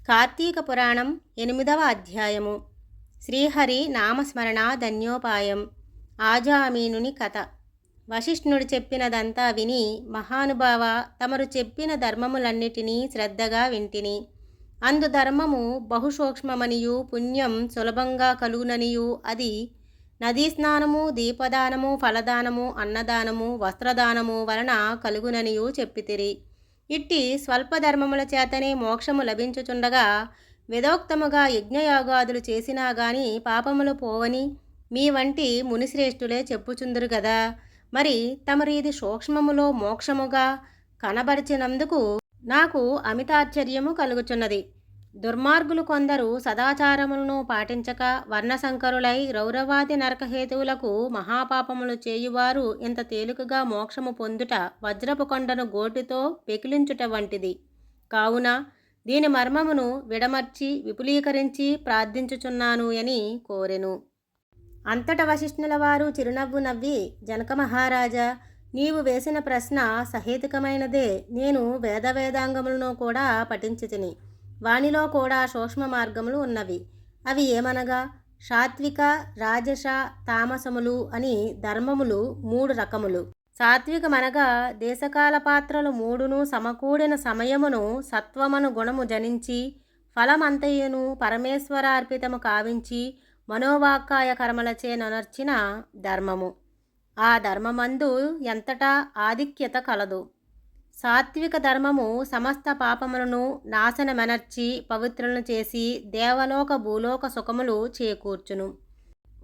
కార్తీక పురాణం 8వ అధ్యాయము. శ్రీహరి నామస్మరణ ధన్యోపాయం. ఆజామీనుని కథ. వశిష్ఠుడు చెప్పినదంతా విని, మహానుభావ, తమరు చెప్పిన ధర్మములన్నిటినీ శ్రద్ధగా వింటిని. అందు ధర్మము బహుసూక్ష్మమనియు పుణ్యం సులభంగా కలుగుననియు అది నదీ స్నానము, దీపదానము, ఫలదానము, అన్నదానము, వస్త్రదానము వలన కలుగుననియు చెప్పితిరి. ఇట్టి స్వల్పధర్మముల చేతనే మోక్షము లభించుచుండగా వేదోక్తముగా యజ్ఞయాగాదులు చేసినా గాని పాపములు పోవని మీ వంటి మునిశ్రేష్ఠులే చెప్పుచుందురు గదా. మరి తమరు ఇది సూక్ష్మములో మోక్షముగా కనబరిచినందుకు నాకు అమితాశ్చర్యము కలుగుచున్నది. దుర్మార్గులు కొందరు సదాచారములను పాటించక వర్ణశంకరులై రౌరవాది నరకహేతువులకు మహాపాపములు చేయువారు ఇంత తేలికగా మోక్షము పొందుట వజ్రపు కొండను గోటితో పెకిలించుట వంటిది. కావున దీని మర్మమును విడమర్చి విపులీకరించి ప్రార్థించుచున్నాను అని కోరెను. అంతట వశిష్ఠుల వారు చిరునవ్వు నవ్వి, జనక మహారాజా, నీవు వేసిన ప్రశ్న సహేతుకమైనదే. నేను వేదాంగములను కూడా పఠించితిని. వానిలో కూడా సూక్ష్మ మార్గములు ఉన్నవి. అవి ఏమనగా సాత్విక, రాజస, తామసములు అని ధర్మములు 3 రకములు. సాత్వికమనగా దేశకాల పాత్రలు 3ను సమకూడిన సమయమును సత్వమను గుణము జనించి ఫలమంతయును పరమేశ్వరార్పితము కావించి మనోవాక్కాయ కర్మలచే నొనర్చిన ధర్మము. ఆ ధర్మమందు ఎంతటా ఆధిక్యత కలదు. సాత్విక ధర్మము సమస్త పాపములను నాశనమెనర్చి పవిత్రులను చేసి దేవలోక భూలోక సుఖములు చేకూర్చును.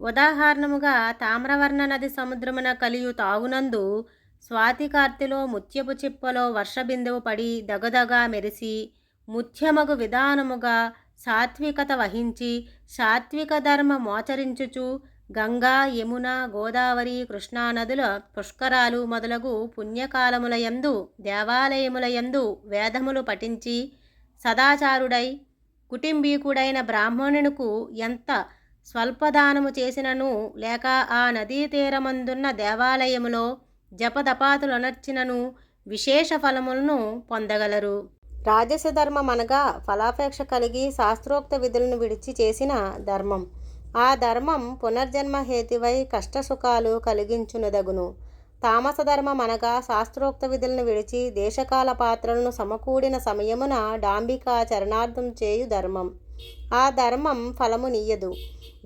ఉదాహరణముగా తామ్రవర్ణ నది సముద్రమున కలియు తావునందు స్వాతికార్తిలో ముత్యపు చిప్పలో వర్షబిందువు పడి దగదగా మెరిసి ముత్యమగు విధానముగా సాత్వికత వహించి సాత్విక ధర్మ మోచరించుచు గంగా, యమున, గోదావరి, కృష్ణానదుల పుష్కరాలు మొదలగు పుణ్యకాలములయందు దేవాలయములయందు వేదములు పఠించి సదాచారుడై కుటుంబీకుడైన బ్రాహ్మణునకు ఎంత స్వల్పదానము చేసినను లేక ఆ నదీ తీరమందున్న దేవాలయములో జపదపాతులనర్చినను విశేష ఫలములను పొందగలరు. రాజస ధర్మం అనగా ఫలాపేక్ష కలిగి శాస్త్రోక్త విధులను విడిచి చేసిన ధర్మం. ఆ ధర్మం పునర్జన్మ హేతువై కష్టసుఖాలు కలిగించునదగును. తామస ధర్మం అనగా శాస్త్రోక్త విధులను విడిచి దేశకాల పాత్రలను సమకూడిన సమయమున డాంబికా చరణార్థం చేయు ధర్మం. ఆ ధర్మం ఫలము నీయదు.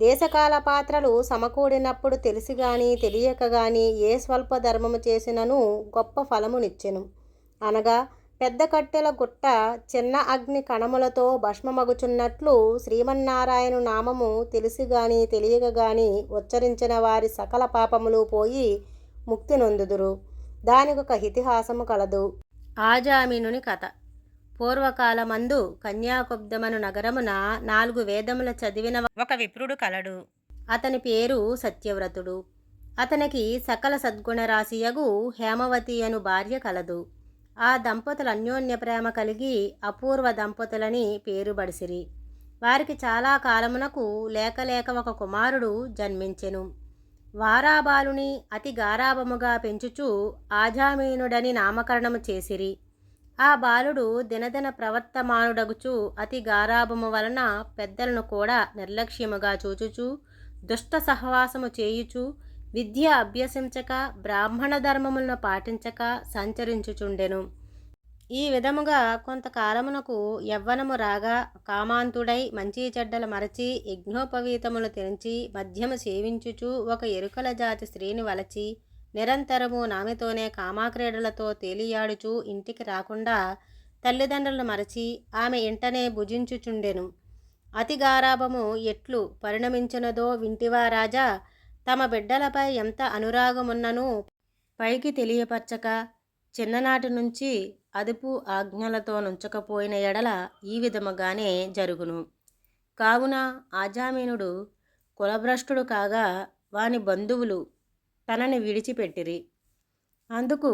దేశకాల పాత్రలు సమకూడినప్పుడు తెలిసి గాని తెలియక గాని ఏ స్వల్ప ధర్మము చేసినను గొప్ప ఫలమునిచ్చెను. అనగా పెద్ద కట్టెల గుట్ట చిన్న అగ్ని కణములతో భస్మమగుచున్నట్లు శ్రీమన్నారాయణ నామము తెలిసి గాని తెలియక గాని ఉచ్చరించిన వారి సకల పాపములు పోయి ముక్తి నొందుదురు. దానికొక ఇతిహాసము కలదు. ఆజామీనుని కథ. పూర్వకాలమందు కన్యాకుబ్జమను నగరమున 4 వేదముల చదివిన ఒక విప్రుడు కలడు. అతని పేరు సత్యవ్రతుడు. అతనికి సకల సద్గుణరాశియగు హేమవతి అను భార్య కలదు. ఆ దంపతులు అన్యోన్య ప్రేమ కలిగి అపూర్వ దంపతులని పేరు బడిసిరి. వారికి చాలా కాలమునకు లేక ఒక కుమారుడు జన్మించెను. వారాబాలుని అతి గారాభముగా పెంచుచు ఆజామీనుడని నామకరణము చేసిరి. ఆ బాలుడు దినదిన ప్రవర్తమానుడగుచు అతి గారాభము వలన పెద్దలను కూడా నిర్లక్ష్యముగా చూచుచు దుష్ట సహవాసము చేయుచు విద్య అభ్యసించక బ్రాహ్మణ ధర్మములను పాటించక సంచరించుచుండెను. ఈ విధముగా కొంతకాలమునకు యవ్వనము రాగా కామాంతుడై మంచి చెడ్డలు మరచి యజ్ఞోపవీతములు తెంచి మద్యము సేవించుచు ఒక ఎరుకల జాతి స్త్రీని వలచి నిరంతరము నామెతోనే కామాక్రీడలతో తేలియాడుచు ఇంటికి రాకుండా తల్లిదండ్రులను మరచి ఆమె ఇంటనే భుజించుచుండెను. అతి గారాభము ఎట్లు పరిణమించినదో వింటివా రాజా. తమ బిడ్డలపై ఎంత అనురాగమున్నను పైకి తెలియపరచక చిన్ననాటి నుంచి అదుపు ఆజ్ఞలతో నుంచకపోయిన ఎడల ఈ విధముగానే జరుగును. కావున ఆజామీనుడు కులభ్రష్టుడు కాగా వాని బంధువులు తనని విడిచిపెట్టిరి. అందుకు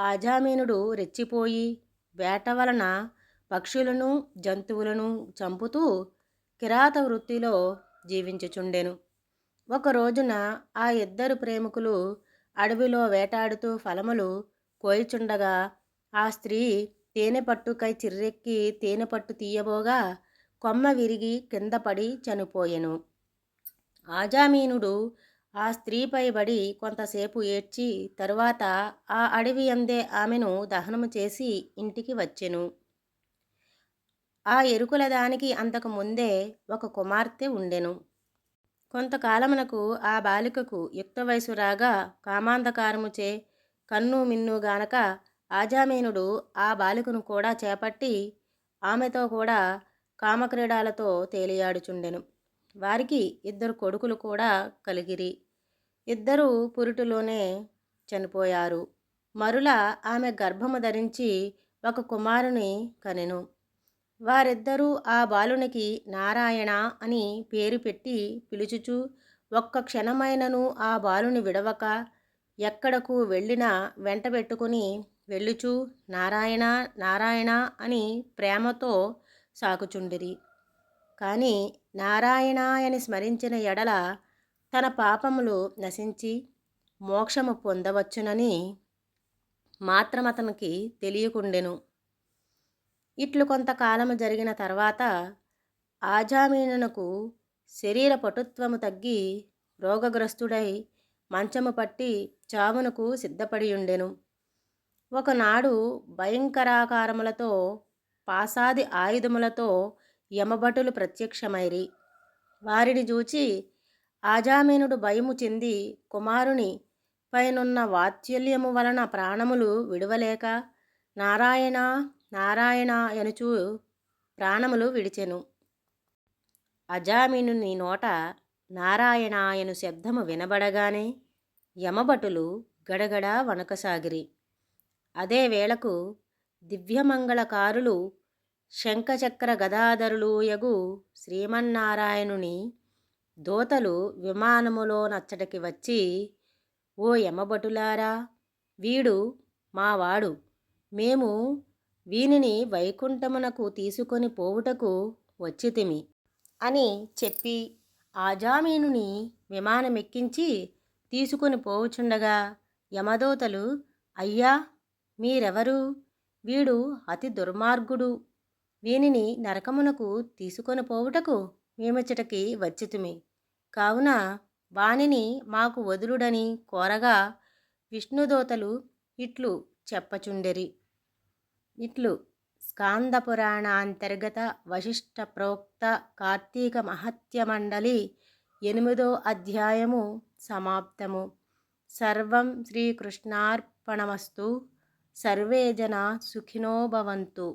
ఆజామీనుడు రెచ్చిపోయి వేట వలన పక్షులను జంతువులను చంపుతూ కిరాత వృత్తిలో జీవించుచుండెను. ఒక రోజున ఆ 2 ప్రేమికులు అడవిలో వేటాడుతూ ఫలములు కోయిచుండగా ఆ స్త్రీ తేనె పట్టుకై చిర్రెక్కి తేనె పట్టు తీయబోగా కొమ్మ విరిగి కింద పడి చనిపోయెను. ఆజామీనుడు ఆ స్త్రీపై బడి కొంతసేపు ఏడ్చి తరువాత ఆ అడవి యందే ఆమెను దహనము చేసి ఇంటికి వచ్చెను. ఆ ఎరుకుల దానికి అంతకు ముందే ఒక కుమార్తె ఉండెను. కొంతకాలమునకు ఆ బాలికకు యుక్త వయసు రాగా కామాంధకారముచే కన్ను మిన్నుగానక ఆజామేనుడు ఆ బాలికను కూడా చేపట్టి ఆమెతో కూడా కామక్రీడాలతో తేలియాడుచుండెను. వారికి 2 కొడుకులు కూడా కలిగిరి. 2 పురిటిలోనే చనిపోయారు. మరుల ఆమె గర్భము ధరించి ఒక కుమారుని కనెను. వారిద్దరూ ఆ బాలునికి నారాయణ అని పేరు పెట్టి పిలుచుచు ఒక్క క్షణమైనను ఆ బాలుని విడవక ఎక్కడకు వెళ్ళినా వెంటబెట్టుకుని వెళ్ళుచు నారాయణ నారాయణ అని ప్రేమతో సాకుచుండిరి. కానీ నారాయణ అని స్మరించిన ఎడల తన పాపములు నశించి మోక్షము పొందవచ్చునని మాత్రమతనికి తెలియకుండెను. ఇట్లు కొంతకాలము జరిగిన తర్వాత ఆజామీనునకు శరీర పటుత్వము తగ్గి రోగగ్రస్తుడై మంచము పట్టి చావునకు సిద్ధపడియుండెను. ఒకనాడు భయంకరాకారములతో పాసాది ఆయుధములతో యమభటులు ప్రత్యక్షమైరి. వారిని చూచి ఆజామీనుడు భయము చెంది కుమారుని పైనున్న వాత్సల్యము వలన ప్రాణములు విడువలేక నారాయణ నారాయణ ఎనుచు ప్రాణములు విడిచెను. అజామీనుని నోట నారాయణ ఎను శబ్దము వినబడగానే యమభటులు గడగడ వణకసాగిరి. అదే వేళకు దివ్యమంగళకారులు శంఖచక్ర గదాధరులు యగు శ్రీమన్నారాయణుని దూతలు విమానములో నచ్చటికి వచ్చి, ఓ యమభటులారా, వీడు మావాడు, మేము వీనిని వైకుంఠమునకు తీసుకొని పోవుటకు వచ్చితిమి అని చెప్పి ఆజామీనుని విమానమెక్కించి తీసుకొని పోవుచుండగా యమదూతలు, అయ్యా మీరెవరు? వీడు అతి దుర్మార్గుడు, వీనిని నరకమునకు తీసుకొని పోవుటకు మేమిచ్చటికి వచ్చితిమి, కావున వానిని మాకు వదులుడని కోరగా విష్ణుదూతలు ఇట్లు చెప్పచుండిరి. ఇట్లు స్కాందపురాణాంతర్గత వశిష్ఠ ప్రోక్త కార్తీక మహత్య మండలి 8వ అధ్యాయము సమాప్తము. సర్వం శ్రీకృష్ణార్పణమస్తు. సర్వే జనా సుఖినో భవంతు.